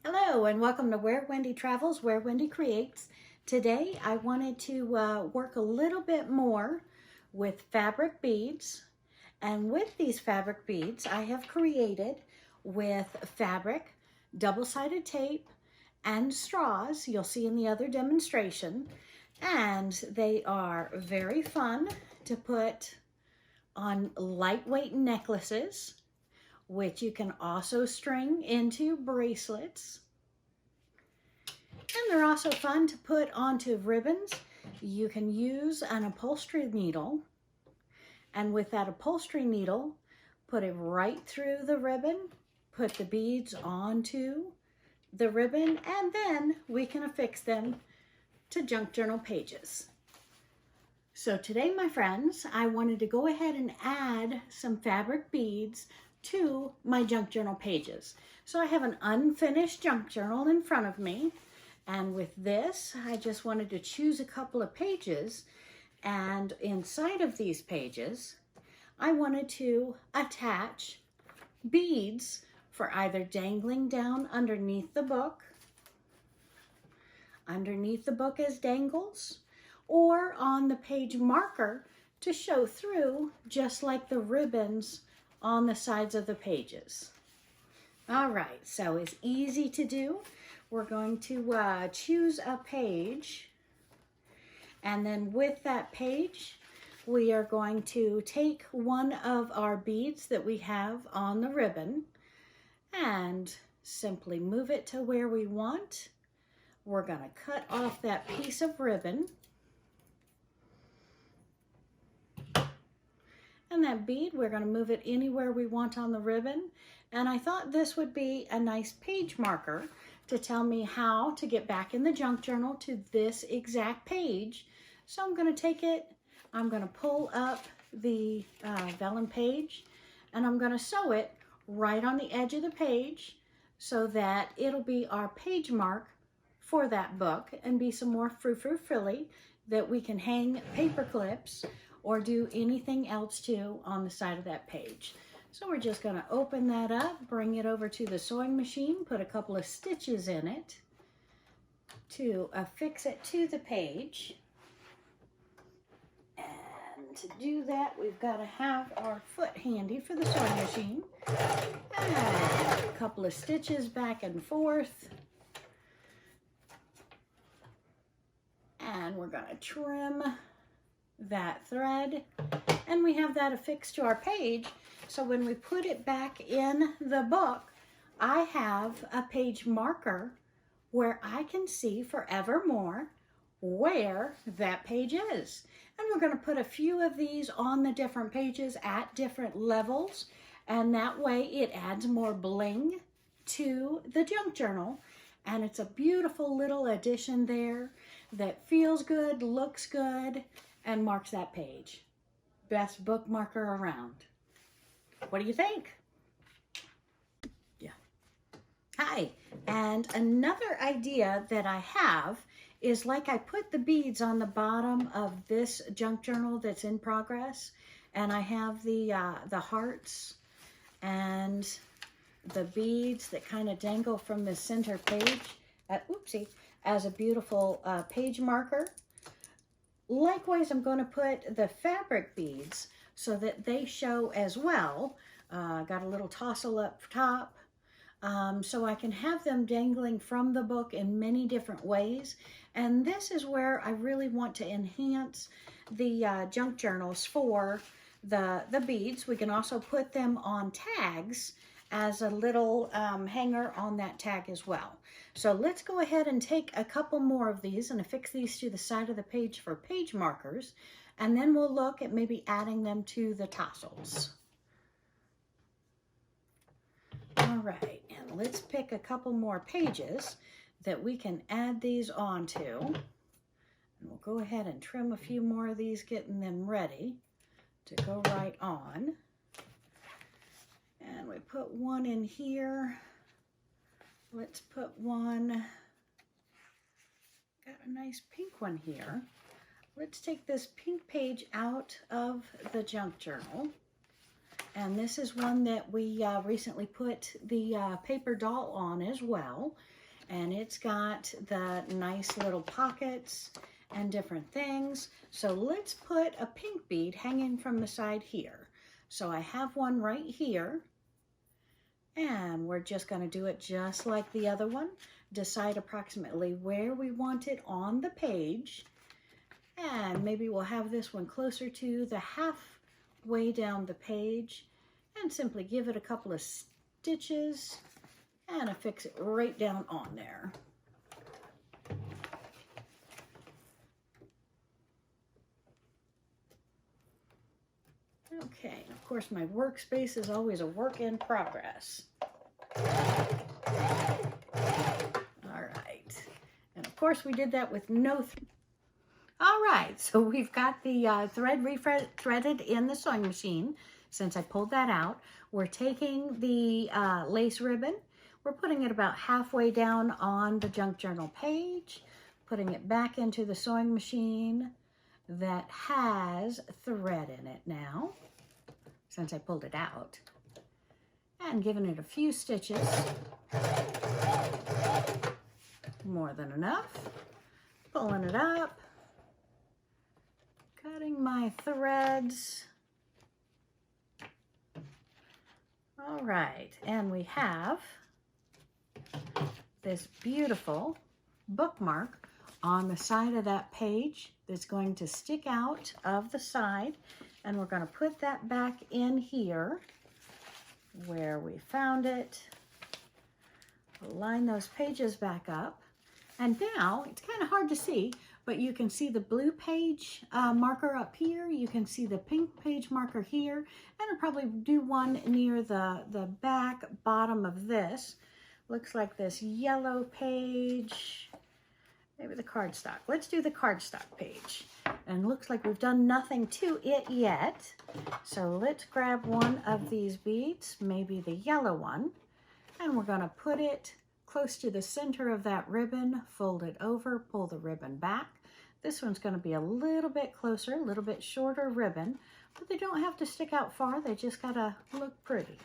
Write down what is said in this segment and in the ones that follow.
Hello and welcome to Where Wendy Travels, Where Wendy Creates. Today I wanted to work a little bit more with fabric beads. And with these fabric beads I have created with fabric, double-sided tape, and straws. You'll see in the other demonstration. And they are very fun to put on lightweight necklaces, which you can also string into bracelets. And they're also fun to put onto ribbons. You can use an upholstery needle, and with that upholstery needle, put it right through the ribbon, put the beads onto the ribbon, and then we can affix them to junk journal pages. So today, my friends, I wanted to go ahead and add some fabric beads to my junk journal pages. So I have an unfinished junk journal in front of me. And with this, I just wanted to choose a couple of pages, and inside of these pages, I wanted to attach beads for either dangling down underneath the book as dangles, or on the page marker to show through, just like the ribbons on the sides of the pages. All right, so it's easy to do. We're going to choose a page, and then with that page, we are going to take one of our beads that we have on the ribbon and simply move it to where we want. We're going to cut off that piece of ribbon, and that bead, we're going to move it anywhere we want on the ribbon. And I thought this would be a nice page marker to tell me how to get back in the junk journal to this exact page. So I'm going to take it, I'm going to pull up the vellum page, and I'm going to sew it right on the edge of the page so that it'll be our page mark for that book, and be some more frou-frou frilly that we can hang paper clips or do anything else to on the side of that page. So we're just going to open that up, bring it over to the sewing machine, put a couple of stitches in it to affix it to the page. And to do that, we've got to have our foot handy for the sewing machine. And a couple of stitches back and forth. And we're going to trim that thread, and we have that affixed to our page. So when we put it back in the book, I have a page marker where I can see forevermore where that page is. And we're going to put a few of these on the different pages at different levels, and that way it adds more bling to the junk journal. And it's a beautiful little addition there that feels good, looks good, and marks that page. Best bookmarker around. What do you think? Yeah. Hi. And another idea that I have is, like, I put the beads on the bottom of this junk journal that's in progress, and I have the hearts and the beads that kind of dangle from the center page, as a beautiful page marker. Likewise, I'm going to put the fabric beads so that they show as well. Got a little tassel up top, so I can have them dangling from the book in many different ways. And this is where I really want to enhance the junk journals for the beads. We can also put them on tags as a little hanger on that tag as well. So let's go ahead and take a couple more of these and affix these to the side of the page for page markers, and then we'll look at maybe adding them to the tassels. All right, and let's pick a couple more pages that we can add these onto. And we'll go ahead and trim a few more of these, getting them ready to go right on. And we put one in here. Let's put one, got a nice pink one here. Let's take this pink page out of the junk journal And this is one that we recently put the paper doll on as well. And it's got the nice little pockets and different things. So let's put a pink bead hanging from the side here. So I have one right here. And we're just going to do it just like the other one. Decide approximately where we want it on the page. And maybe we'll have this one closer to the halfway down the page. And simply give it a couple of stitches and affix it right down on there. Okay, of course my workspace is always a work in progress. All right, and of course we did that with no all right, so we've got the thread threaded in the sewing machine. Since I pulled that out, we're taking the lace ribbon, we're putting it about halfway down on the junk journal page, putting it back into the sewing machine that has thread in it now, since I pulled it out, and giving it a few stitches, more than enough, pulling it up, cutting my threads. All right, and we have this beautiful bookmark on the side of that page that's going to stick out of the side, and we're going to put that back in here where we found it. Line those pages back up, and now it's kind of hard to see, but you can see the blue page marker up here, you can see the pink page marker here, and I'll probably do one near the back bottom of this. Looks like this yellow page, maybe the cardstock. Let's do the cardstock page. And looks like we've done nothing to it yet. So let's grab one of these beads, maybe the yellow one, and we're going to put it close to the center of that ribbon, fold it over, pull the ribbon back. This one's going to be a little bit closer, a little bit shorter ribbon, but they don't have to stick out far. They just got to look pretty.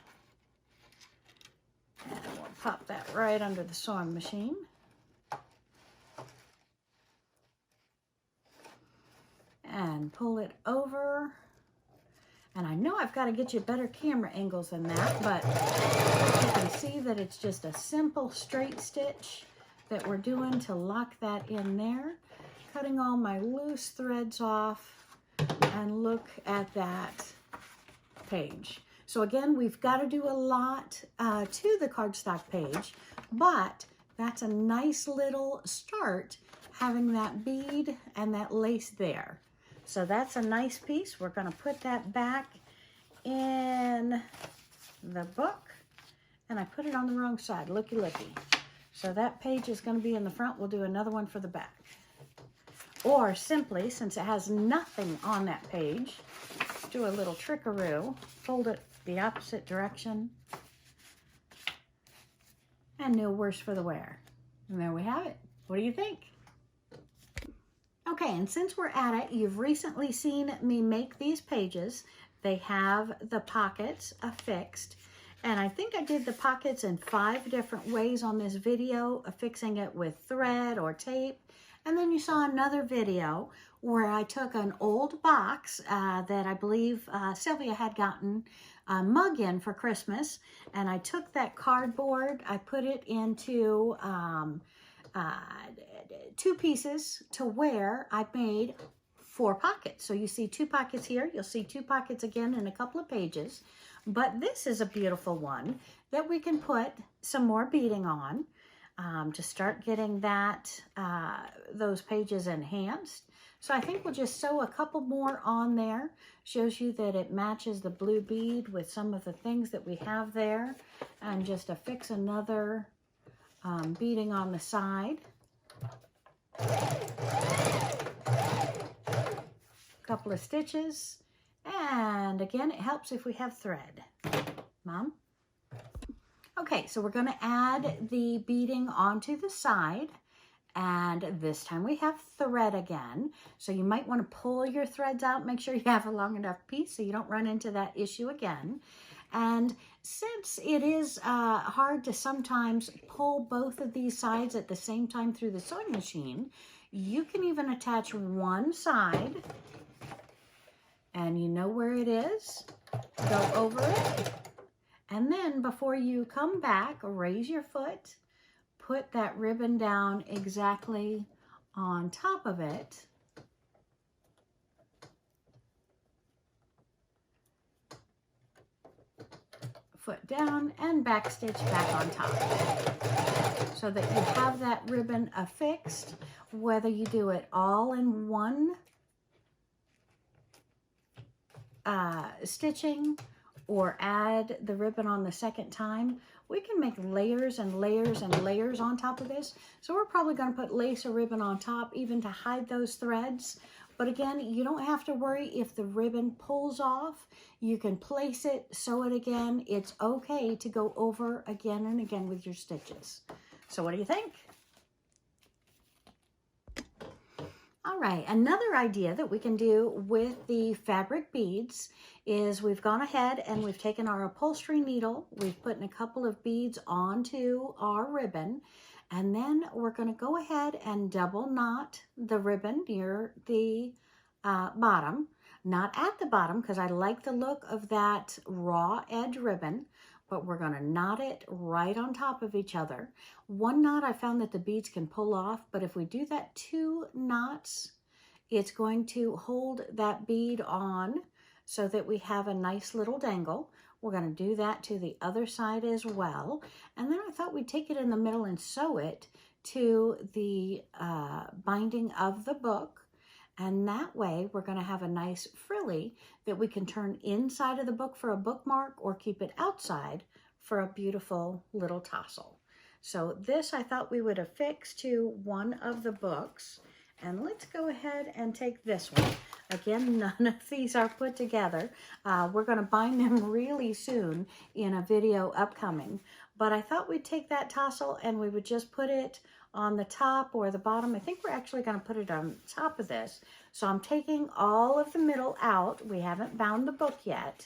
And we'll pop that right under the sewing machine. And pull it over. And I know I've got to get you better camera angles than that, but you can see that it's just a simple straight stitch that we're doing to lock that in there. Cutting all my loose threads off, and look at that page. So again, we've got to do a lot to the cardstock page, but that's a nice little start having that bead and that lace there. So that's a nice piece. We're going to put that back in the book, and I put it on the wrong side. Looky, looky. So that page is going to be in the front. We'll do another one for the back. Or simply, since it has nothing on that page, do a little trickaroo, fold it the opposite direction, and no worse for the wear. And there we have it. What do you think? Okay, and since we're at it, you've recently seen me make these pages. They have the pockets affixed, and I think I did the pockets in 5 different ways on this video, affixing it with thread or tape. And then you saw another video where I took an old box that I believe Sylvia had gotten a mug in for Christmas, and I took that cardboard, I put it into 2 pieces to where I made 4 pockets. So you see 2 pockets here, you'll see 2 pockets again in a couple of pages, but this is a beautiful one that we can put some more beading on. To start getting that those pages enhanced. So I think we'll just sew a couple more on there. Shows you that it matches the blue bead with some of the things that we have there. And just affix another beading on the side. Couple of stitches. And again, it helps if we have thread. Mom? Okay, so we're going to add the beading onto the side, And this time we have thread again. So you might want to pull your threads out, make sure you have a long enough piece so you don't run into that issue again. And since it is hard to sometimes pull both of these sides at the same time through the sewing machine, you can even attach one side, and you know where it is, go over it, and then before you come back, raise your foot, put that ribbon down exactly on top of it. Foot down and backstitch back on top so that you have that ribbon affixed, whether you do it all in one stitching or add the ribbon on the second time. We can make layers and layers and layers on top of this. So we're probably going to put lace or ribbon on top even to hide those threads. But again, you don't have to worry if the ribbon pulls off. You can place it, sew it again. It's okay to go over again and again with your stitches. So what do you think? All right, another idea that we can do with the fabric beads is we've gone ahead and we've taken our upholstery needle, we've put in a couple of beads onto our ribbon, and then we're going to go ahead and double knot the ribbon near the bottom, not at the bottom because I like the look of that raw edge ribbon, but we're going to knot it right on top of each other. One knot I found that the beads can pull off, but if we do that 2 knots, it's going to hold that bead on so that we have a nice little dangle. We're going to do that to the other side as well. And then I thought we'd take it in the middle and sew it to the binding of the book. And that way we're going to have a nice frilly that we can turn inside of the book for a bookmark or keep it outside for a beautiful little tassel. So this I thought we would affix to one of the books. And let's go ahead and take this one. Again, none of these are put together. We're going to bind them really soon in a video upcoming. But I thought we'd take that tassel and we would just put it on the top or the bottom. I think we're actually going to put it on top of this. So I'm taking all of the middle out. We haven't bound the book yet.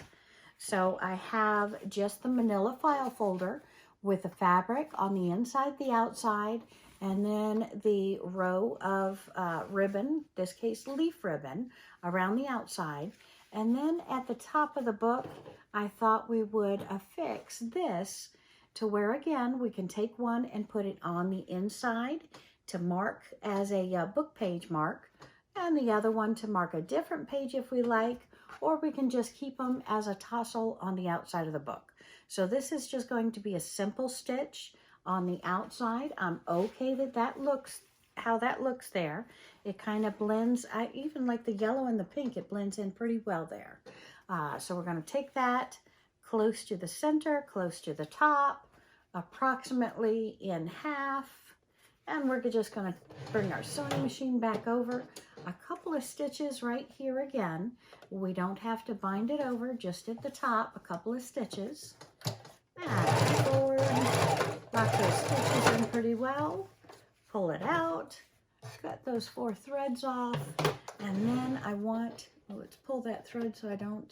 So I have just the manila file folder with the fabric on the inside, the outside, and then the row of ribbon, this case leaf ribbon, around the outside. And then at the top of the book, I thought we would affix this to where, again, we can take one and put it on the inside to mark as a book page mark, and the other one to mark a different page if we like, or we can just keep them as a tassel on the outside of the book. So this is just going to be a simple stitch on the outside. I'm okay that that looks how that looks there. It kind of blends. I even like the yellow and the pink. It blends in pretty well there. So we're going to take that close to the center, close to the top, approximately in half. And we're just going to bring our sewing machine back over. A couple of stitches right here again. We don't have to bind it over, just at the top, a couple of stitches. And forward, lock those stitches in pretty well. Pull it out, cut those 4 threads off, and then I want, let's pull that thread so I don't,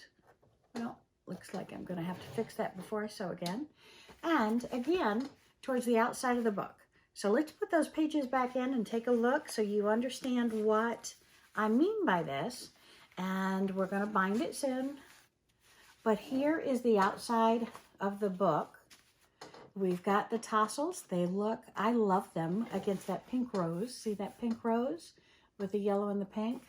well, looks like I'm going to have to fix that before I sew again. And again, towards the outside of the book. So let's put those pages back in and take a look so you understand what I mean by this. And we're going to bind it soon. But here is the outside of the book. We've got the tassels. They look, I love them against that pink rose. See that pink rose with the yellow and the pink?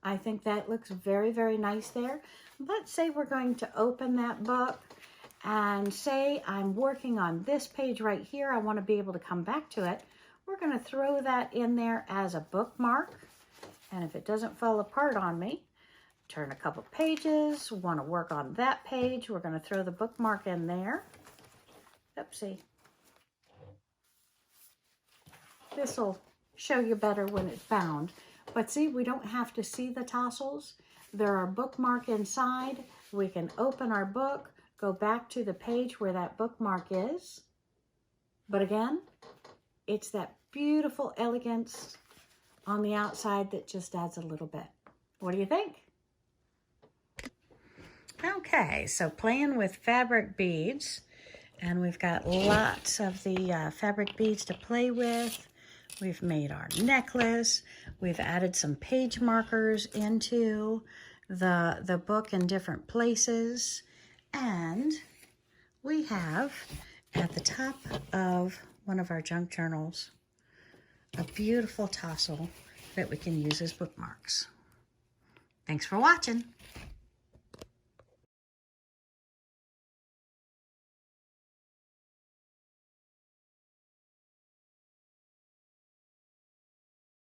I think that looks very, very nice there. Let's say we're going to open that book and say I'm working on this page right here. I want to be able to come back to it. We're going to throw that in there as a bookmark. And if it doesn't fall apart on me, turn a couple pages, want to work on that page, we're going to throw the bookmark in there. Oopsie. This will show you better when it's bound. But see, we don't have to see the tassels. There are bookmark inside. We can open our book, go back to the page where that bookmark is. But again, it's that beautiful elegance on the outside that just adds a little bit. What do you think? Okay, so playing with fabric beads, and we've got lots of the fabric beads to play with. We've made our necklace. We've added some page markers into the book in different places. And we have at the top of one of our junk journals a beautiful tassel that we can use as bookmarks. Thanks for watching.